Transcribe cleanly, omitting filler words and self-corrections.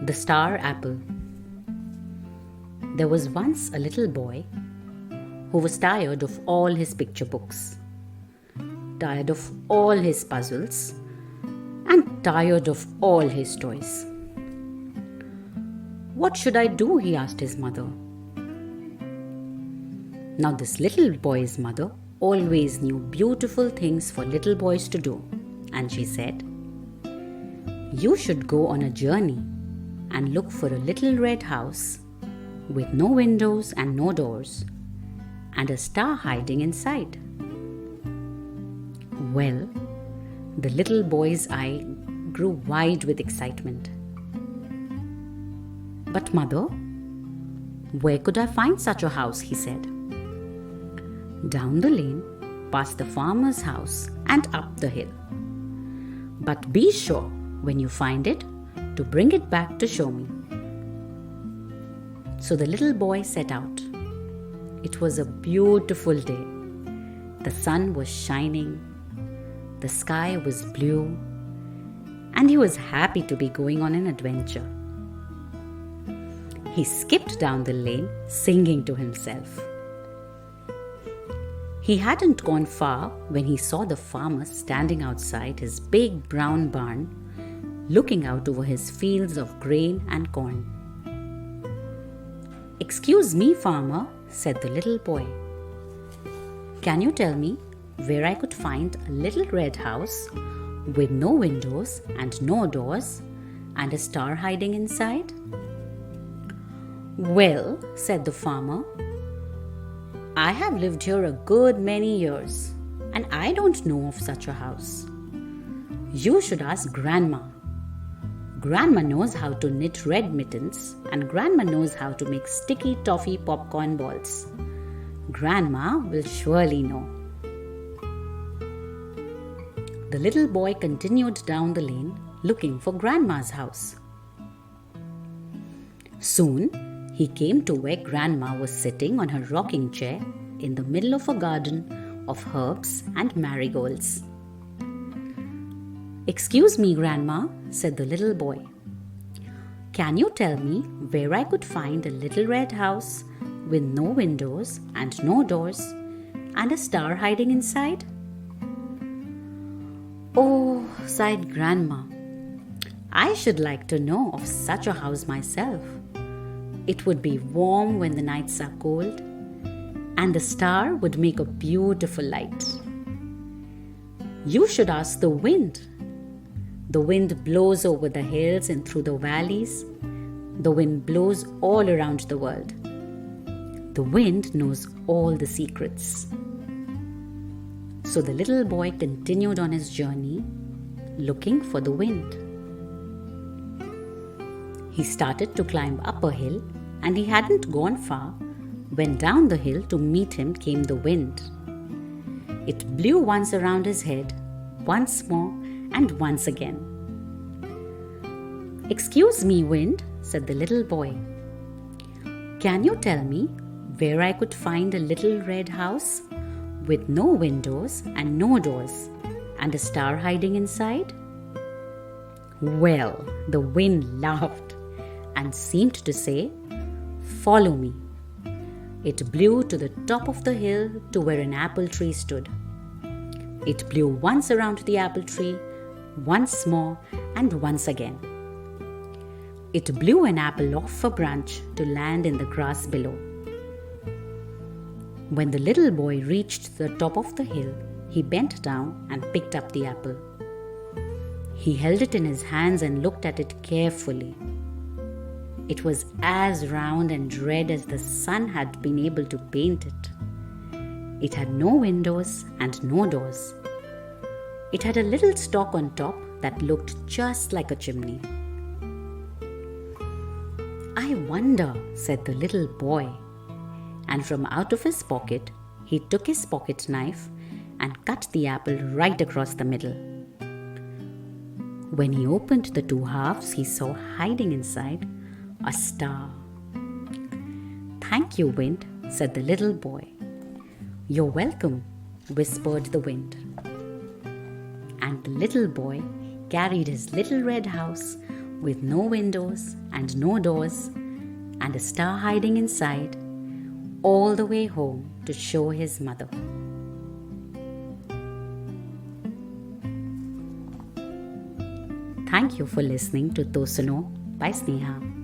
The Star Apple. There was once a little boy who was tired of all his picture books, tired of all his puzzles, and tired of all his toys. "What should I do?" he asked his mother. Now, this little boy's mother always knew beautiful things for little boys to do, and she said, "You should go on a journey and look for a little red house with no windows and no doors, and a star hiding inside." Well, the little boy's eye grew wide with excitement. "But mother, where could I find such a house?" he said. "Down the lane, past the farmer's house, and up the hill. But be sure, when you find it, to bring it back to show me." So the little boy set out. It was a beautiful day. The sun was shining, the sky was blue, and he was happy to be going on an adventure. He skipped down the lane, singing to himself. He hadn't gone far when he saw the farmer standing outside his big brown barn, looking out over his fields of grain and corn. "Excuse me, farmer," said the little boy. "Can you tell me where I could find a little red house with no windows and no doors and a star hiding inside?" "Well," said the farmer, "I have lived here a good many years, and I don't know of such a house. You should ask Grandma. Grandma knows how to knit red mittens, and Grandma knows how to make sticky toffee popcorn balls. Grandma will surely know." The little boy continued down the lane, looking for Grandma's house. Soon, he came to where Grandma was sitting on her rocking chair in the middle of a garden of herbs and marigolds. "Excuse me, Grandma," said the little boy. "Can you tell me where I could find a little red house with no windows and no doors and a star hiding inside?" "Oh," sighed Grandma, "I should like to know of such a house myself. It would be warm when the nights are cold, and the star would make a beautiful light." "You should ask the wind. The wind blows over the hills and through the valleys. The wind blows all around the world. The wind knows all the secrets." So the little boy continued on his journey, looking for the wind. He started to climb up a hill, and he hadn't gone far when down the hill to meet him came the wind. It blew once around his head, once more, and once again. "Excuse me, wind," said the little boy. "Can you tell me where I could find a little red house with no windows and no doors and a star hiding inside?" Well, the wind laughed and seemed to say, "Follow me." It blew to the top of the hill to where an apple tree stood. It blew once around the apple tree, once more, and once again. It blew an apple off a branch to land in the grass below. When the little boy reached the top of the hill, he bent down and picked up the apple. He held it in his hands and looked at it carefully. It was as round and red as the sun had been able to paint it. It had no windows and no doors. It had a little stalk on top that looked just like a chimney. "I wonder," said the little boy, and from out of his pocket, he took his pocket knife and cut the apple right across the middle. When he opened the two halves, he saw hiding inside a star. "Thank you, wind," said the little boy. "You're welcome," whispered the wind. And the little boy carried his little red house with no windows and no doors, and a star hiding inside, all the way home to show his mother. Thank you for listening to Tosuno by Sneha.